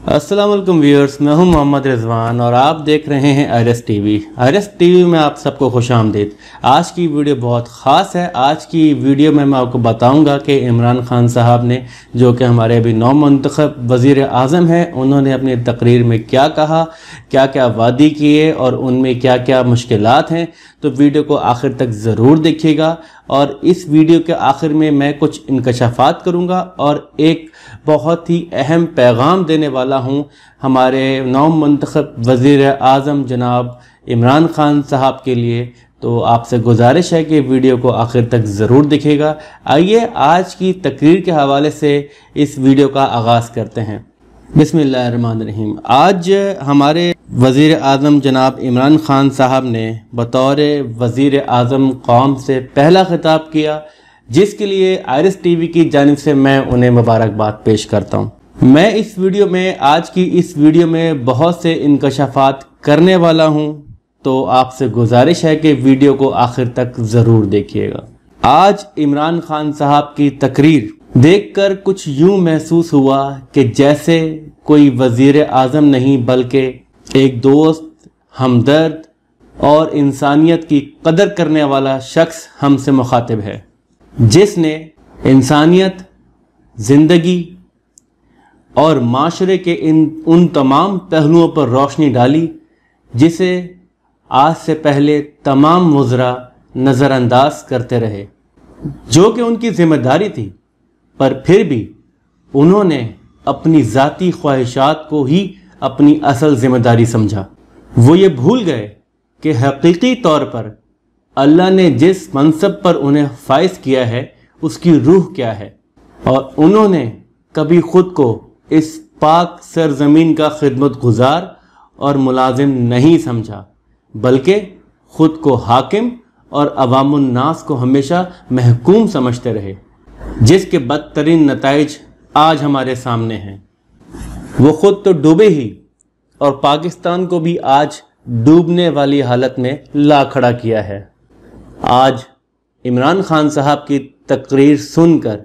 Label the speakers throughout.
Speaker 1: अस्सलाम वालेकुम व्यूअर्स, मैं हूं मोहम्मद रिजवान और आप देख रहे हैं आरएस टीवी। आरएस टीवी में आप सबको खुशामदीद। आज की वीडियो बहुत ख़ास है। आज की वीडियो में मैं आपको बताऊंगा कि इमरान खान साहब ने, जो कि हमारे अभी नौ मुंतखब वज़ीर आज़म हैं, उन्होंने अपनी तकरीर में क्या कहा, क्या क्या वादी किए और उनमें क्या क्या मुश्किलात हैं। तो वीडियो को आखिर तक ज़रूर देखिएगा और इस वीडियो के आखिर में मैं कुछ इंकशाफात करूंगा और एक बहुत ही अहम पैगाम देने वाला हूं हमारे नौ मुंतखब वज़ीर आज़म जनाब इमरान खान साहब के लिए। तो आपसे गुजारिश है कि वीडियो को आखिर तक ज़रूर दिखेगा। आइए आज की तकरीर के हवाले से इस वीडियो का आगाज़ करते हैं। बिस्मिल्लाहिर्रहमानिर्रहीम। आज हमारे वज़ीर आज़म जनाब इमरान खान साहब ने बतौर वज़ीर आज़म कौम से पहला खिताब किया, जिसके लिए आरएस टीवी की जानिब से मैं उन्हें मुबारकबाद पेश करता हूँ। मैं इस वीडियो में, आज की इस वीडियो में बहुत से इंकशाफात करने वाला हूँ, तो आपसे गुजारिश है कि वीडियो को आखिर तक ज़रूर देखिएगा। आज इमरान खान साहब की तकरीर देखकर कुछ यूँ महसूस हुआ कि जैसे कोई वज़ीर आज़म नहीं बल्कि एक दोस्त, हमदर्द और इंसानियत की कदर करने वाला शख्स हमसे मुखातिब है, जिसने इंसानियत, ज़िंदगी और माशरे के उन तमाम पहलुओं पर रोशनी डाली जिसे आज से पहले तमाम वज़रा नज़रअंदाज करते रहे, जो कि उनकी ज़िम्मेदारी थी। पर फिर भी उन्होंने अपनी ज़ाती ख्वाहिशात को ही अपनी असल ज़िम्मेदारी समझा। वो ये भूल गए कि हकीकी तौर पर अल्लाह ने जिस मनसब पर उन्हें फाइज किया है उसकी रूह क्या है, और उन्होंने कभी ख़ुद को इस पाक सरज़मीन का खिदमत गुजार और मुलाजिम नहीं समझा, बल्कि ख़ुद को हाकिम और अवामुन्नास को हमेशा महकूम समझते रहे, जिसके बदतरीन नताइज आज हमारे सामने हैं। वो ख़ुद तो डूबे ही और पाकिस्तान को भी आज डूबने वाली हालत में ला खड़ा किया है। आज इमरान खान साहब की तकरीर सुनकर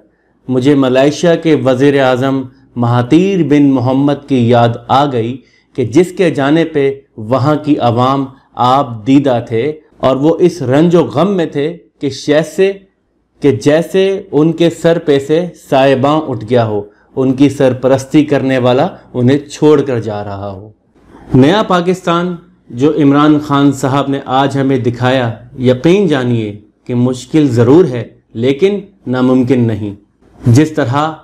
Speaker 1: मुझे मलेशिया के वज़ीर आज़म महातीर बिन मोहम्मद की याद आ गई कि जिसके जाने पे वहाँ की आवाम आप दीदा थे और वो इस रंजो गम में थे कि जैसे उनके सर पे से साहिबां उठ गया हो, उनकी सरपरस्ती करने वाला उन्हें छोड़कर जा रहा हो। नया पाकिस्तान जो इमरान खान साहब ने आज हमें दिखाया, यकीन जानिए कि मुश्किल ज़रूर है लेकिन नामुमकिन नहीं। जिस तरह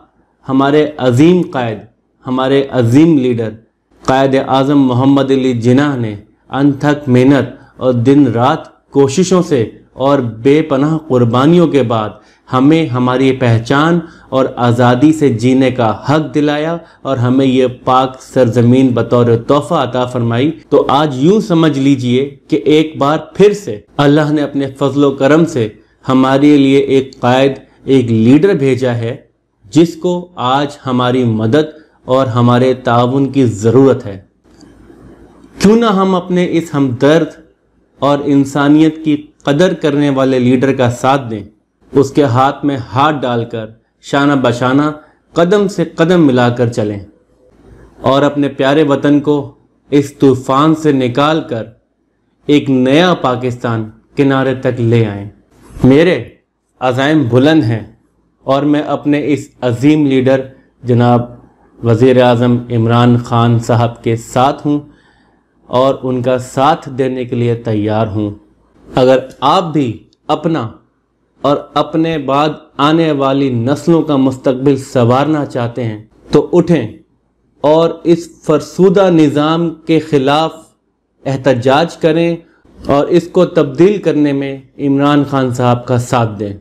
Speaker 1: हमारे अजीम कायद, हमारे अजीम लीडर कायद आज़म मोहम्मद अली जिन्ना ने अनथक मेहनत और दिन रात कोशिशों से और बेपनाह कुर्बानियों के बाद हमें हमारी पहचान और आज़ादी से जीने का हक दिलाया और हमें ये पाक सरजमीन बतौर तोहफ़ा अता फरमाई, तो आज यूं समझ लीजिए कि एक बार फिर से अल्लाह ने अपने फजलो करम से हमारे लिए एक कायद, एक लीडर भेजा है, जिसको आज हमारी मदद और हमारे ताउन की ज़रूरत है। क्यों ना हम अपने इस हमदर्द और इंसानियत की कदर करने वाले लीडर का साथ दें, उसके हाथ में हाथ डालकर शाना बशाना कदम से कदम मिलाकर चलें और अपने प्यारे वतन को इस तूफ़ान से निकाल कर एक नया पाकिस्तान किनारे तक ले आएं। मेरे अज़ाइम बुलंद हैं और मैं अपने इस अजीम लीडर जनाब वज़ीर आज़म इमरान खान साहब के साथ हूँ और उनका साथ देने के लिए तैयार हूँ। अगर आप भी अपना और अपने बाद आने वाली नस्लों का मुस्तकबिल संवारना चाहते हैं तो उठें और इस फरसूदा निज़ाम के ख़िलाफ़ एहतजाज करें और इसको तब्दील करने में इमरान खान साहब का साथ दें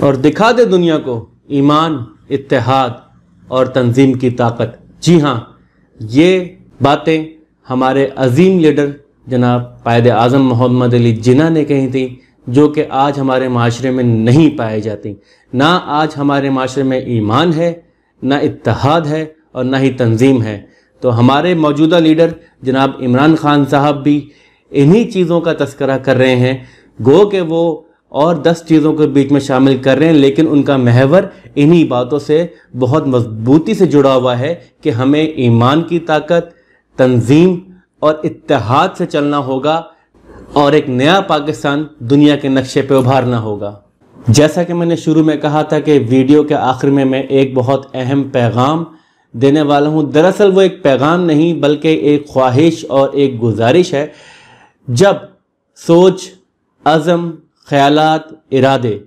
Speaker 1: और दिखा दें दुनिया को ईमान, इत्तेहाद और तंजीम की ताकत। जी हाँ, ये बातें हमारे अजीम लीडर जनाब कायद आज़म मोहम्मद अली जिन्ना ने कही थी, जो कि आज हमारे माशरे में नहीं पाई जाती। ना आज हमारे माशरे में ईमान है, ना इत्तेहाद है और ना ही तंजीम है। तो हमारे मौजूदा लीडर जनाब इमरान खान साहब भी इन्हीं चीज़ों का तस्करा कर रहे हैं। गो कि वो اور 10 چیزوں کے بیچ میں شامل کر رہے ہیں، لیکن ان کا محور انہی باتوں سے بہت مضبوطی سے جڑا ہوا ہے کہ ہمیں ایمان کی طاقت، تنظیم اور اتحاد سے چلنا ہوگا اور ایک نیا پاکستان دنیا کے نقشے پہ ابھارنا ہوگا۔ جیسا کہ میں نے شروع میں کہا تھا کہ ویڈیو کے آخر میں ایک بہت اہم پیغام دینے والا ہوں۔ دراصل وہ ایک پیغام نہیں بلکہ ایک خواہش اور ایک گزارش ہے۔ جب سوچ، عزم، خیالات، ارادے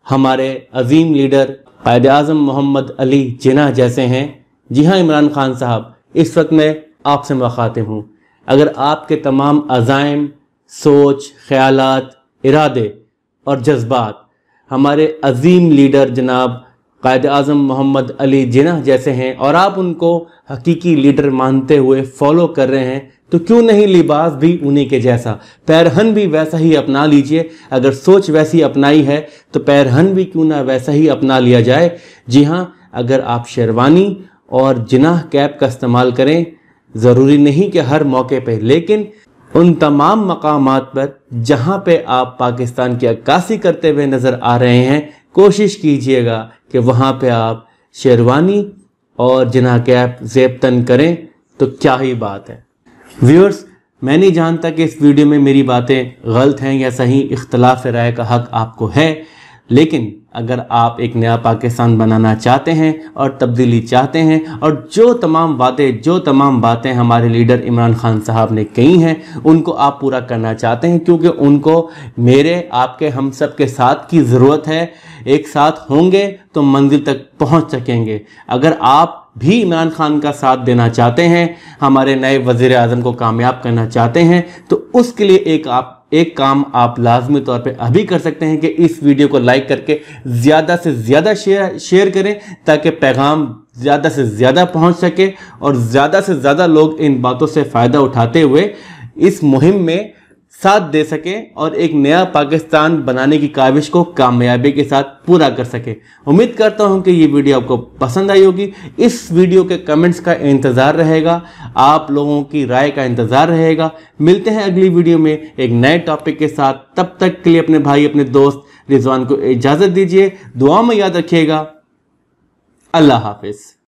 Speaker 1: ہمارے عظیم لیڈر قائد اعظم محمد علی جناح جیسے ہیں، جی ہاں عمران خان صاحب، اس وقت میں آپ سے مخاطب ہوں، اگر آپ کے تمام عزائم، سوچ، خیالات، ارادے اور جذبات ہمارے عظیم لیڈر جناب قائد اعظم محمد علی جناح جیسے ہیں اور آپ ان کو حقیقی لیڈر مانتے ہوئے فالو کر رہے ہیں، تو کیوں نہیں لباس بھی انہی کے جیسا، پیرہن بھی ویسا ہی اپنا لیجئے۔ اگر سوچ ویسی اپنائی ہے تو پیرہن بھی کیوں نہ ویسا ہی اپنا لیا جائے۔ جی ہاں، اگر آپ شیروانی اور جناح کیپ کا استعمال کریں، ضروری نہیں کہ ہر موقع پہ، لیکن ان تمام مقامات پر جہاں پہ آپ پاکستان کی عکاسی کرتے ہوئے نظر آ رہے ہیں، کوشش کیجئے گا کہ وہاں پہ آپ شیروانی اور جناح کیپ زیب تن کریں، تو کیا ہی بات ہے۔ ویورز، میں نہیں جانتا کہ اس ویڈیو میں میری باتیں غلط ہیں یا صحیح، اختلاف رائے کا حق آپ کو ہے، لیکن اگر آپ ایک نیا پاکستان بنانا چاہتے ہیں اور تبدیلی چاہتے ہیں اور جو تمام وعدے، جو تمام باتیں ہمارے لیڈر عمران خان صاحب نے کہی ہیں ان کو آپ پورا کرنا چاہتے ہیں، کیونکہ ان کو میرے، آپ کے، ہم سب کے ساتھ کی ضرورت ہے۔ ایک ساتھ ہوں گے تو منزل تک پہنچ سکیں گے۔ اگر آپ بھی عمران خان کا ساتھ دینا چاہتے ہیں، ہمارے نئے وزیر اعظم کو کامیاب کرنا چاہتے ہیں، تو اس کے لیے ایک کام آپ لازمی طور پہ ابھی کر سکتے ہیں کہ اس ویڈیو کو لائک کر کے زیادہ سے زیادہ شیئر کریں تاکہ پیغام زیادہ سے زیادہ پہنچ سکے اور زیادہ سے زیادہ لوگ ان باتوں سے فائدہ اٹھاتے ہوئے اس مہم میں ساتھ دے سکیں اور ایک نیا پاکستان بنانے کی کاوش کو کامیابی کے ساتھ پورا کر سکے۔ امید کرتا ہوں کہ یہ ویڈیو آپ کو پسند آئی ہوگی۔ اس ویڈیو کے کمنٹس کا انتظار رہے گا، آپ لوگوں کی رائے کا انتظار رہے گا۔ ملتے ہیں اگلی ویڈیو میں ایک نئے ٹاپک کے ساتھ، تب تک کے لیے اپنے بھائی، اپنے دوست رضوان کو اجازت دیجیے۔ دعا میں یاد رکھیے گا۔ اللہ حافظ۔